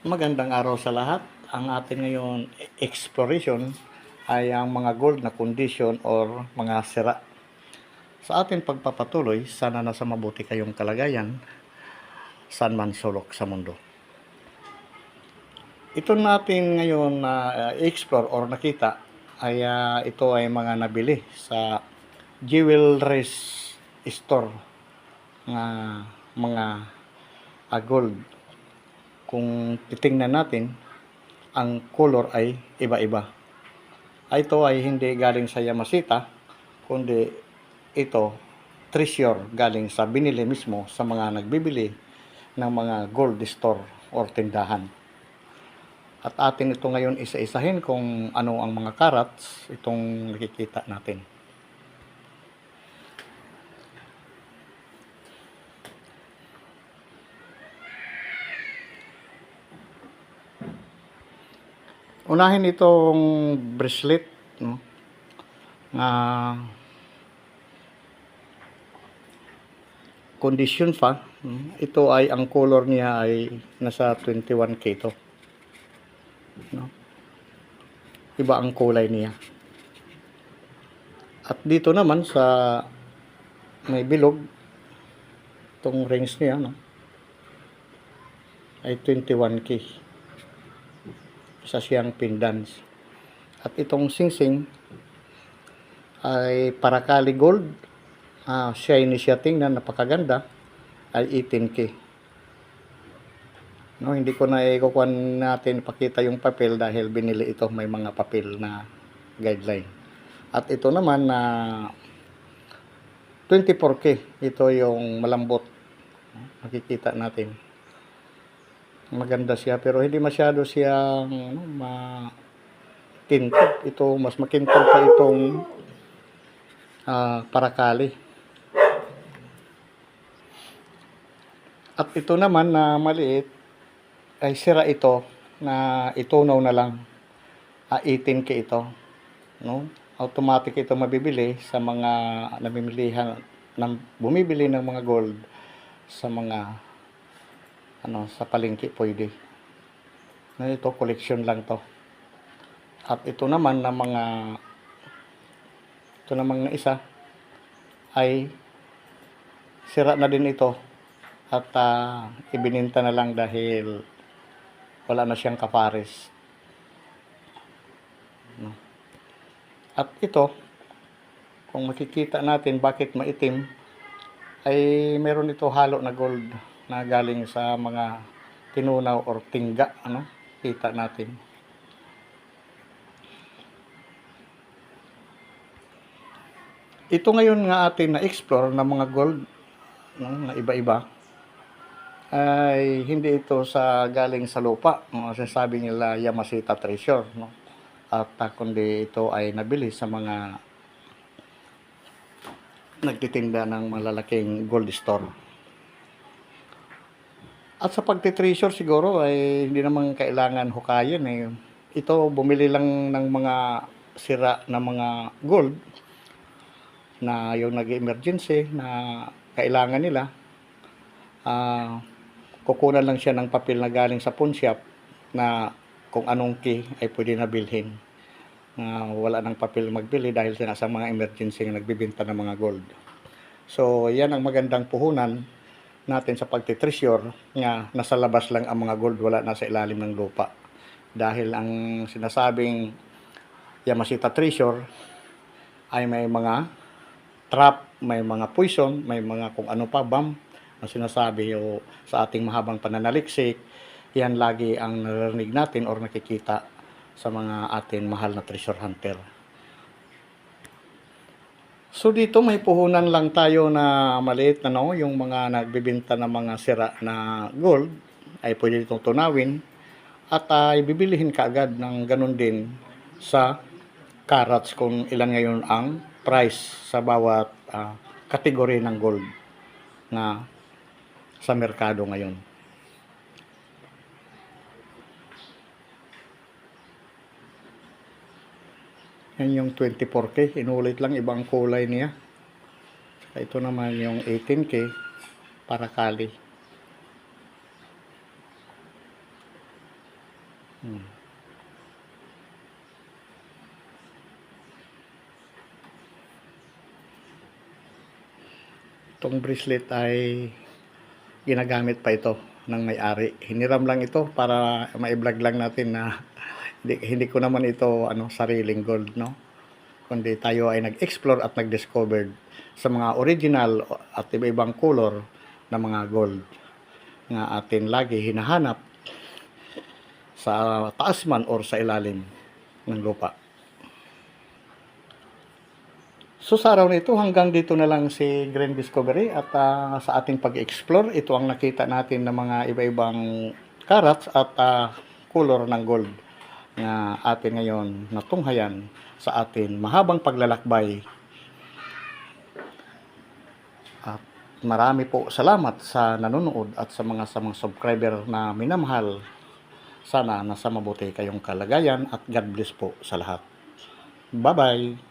Magandang araw sa lahat. Ang atin ngayon exploration ay ang mga gold na condition or mga sira. Sa ating pagpapatuloy, sana nasa mabuti kayong kalagayan, saan man sulok sa mundo. Ito natin ngayon na explore or nakita ay ito ay mga nabili sa jewelry store nga mga gold. Kung titingnan natin, ang color ay iba-iba. Ito ay hindi galing sa Yamashita, kundi ito treasure galing sa binili mismo sa mga nagbibili ng mga gold store or tindahan. At atin ito ngayon isa-isahin kung ano ang mga carats itong nakikita natin. Unahin itong bracelet, no? Condition pa. Ito ay ang color niya ay nasa 21K to. No? Iba ang kulay niya. At dito naman sa may bilog, itong rings niya, no? Ay 21K. Isa siyang pendants. At itong singsing ay Paracali Gold. Shiny siya tingnan, napakaganda. Ay 18K. No, hindi ko na ikukuhan natin pakita yung papel dahil binili ito, may mga papel na guideline. At ito naman na 24K. Ito yung malambot. Makikita natin. Maganda siya pero hindi masyado siyang makintab. Ito mas makintab pa itong Paracali. At ito naman na maliit ay sira ito na itunaw na lang. 18K ito, no? Automatic ito mabibili sa mga namimilihan ng bumibili ng mga gold sa mga sa palengke pwede. Na ito collection lang to. At ito naman na isa ay sira na din ito at ibininta na lang dahil wala na siyang kapares. No? At ito, kung makikita natin bakit maitim, ay meron ito halo na gold na galing sa mga tinunaw or tingga, ano? Kita natin. Ito ngayon nga atin na explore ng mga gold, no, na iba-iba ay hindi ito sa galing sa lupa, no? Sasabi nila Yamashita treasure, no? At kundi ito ay nabili sa mga nagtitinda ng malalaking gold store. At sa pagtitreasure siguro ay hindi naman kailangan hukayin eh. Ito bumili lang ng mga sira na mga gold na yung nag-emergency na kailangan nila. Kukunan lang siya ng papel na galing sa pawn shop na kung anong key ay pwede na bilhin. Wala ng papel magbili dahil sila sa mga emergency na nagbibenta ng mga gold. So yan ang magandang puhunan natin sa pagtitreasure nga nasa labas lang ang mga gold, wala na sa ilalim ng lupa. Dahil ang sinasabing Yamashita treasure ay may mga trap, may mga poison, may mga kung ano pa, bomb ang sinasabi o sa ating mahabang pananaliksik. Yan lagi ang narinig natin or nakikita sa mga atin mahal na treasure hunter. So dito may puhunan lang tayo na maliit na yung mga nagbebenta ng mga sira na gold ay pwede itong tunawin at ibibilihin kaagad ng ganun din sa carats kung ilan ngayon ang price sa bawat kategory ng gold na sa merkado ngayon. Yan yung 24K, inulit lang ibang kulay niya. Ito naman yung 18K Paracali. Hmm. Itong bracelet ay ginagamit pa ito ng may-ari. Hiniram lang ito para ma-vlog lang natin na hindi ko naman ito sariling gold, no? Kundi tayo ay nag-explore at nag-discovered sa mga original at iba-ibang color na mga gold nga atin lagi hinahanap sa taas man or sa ilalim ng lupa. So sa araw na ito, hanggang dito na lang si Green Discovery at sa ating pag-explore, ito ang nakita natin ng mga iba-ibang carats at color ng gold na atin ngayon natunghayan sa atin mahabang paglalakbay. At marami po salamat sa nanonood at sa mga subscriber na minamahal. Sana nasa mabuti kayong kalagayan at God bless po sa lahat. Bye-bye!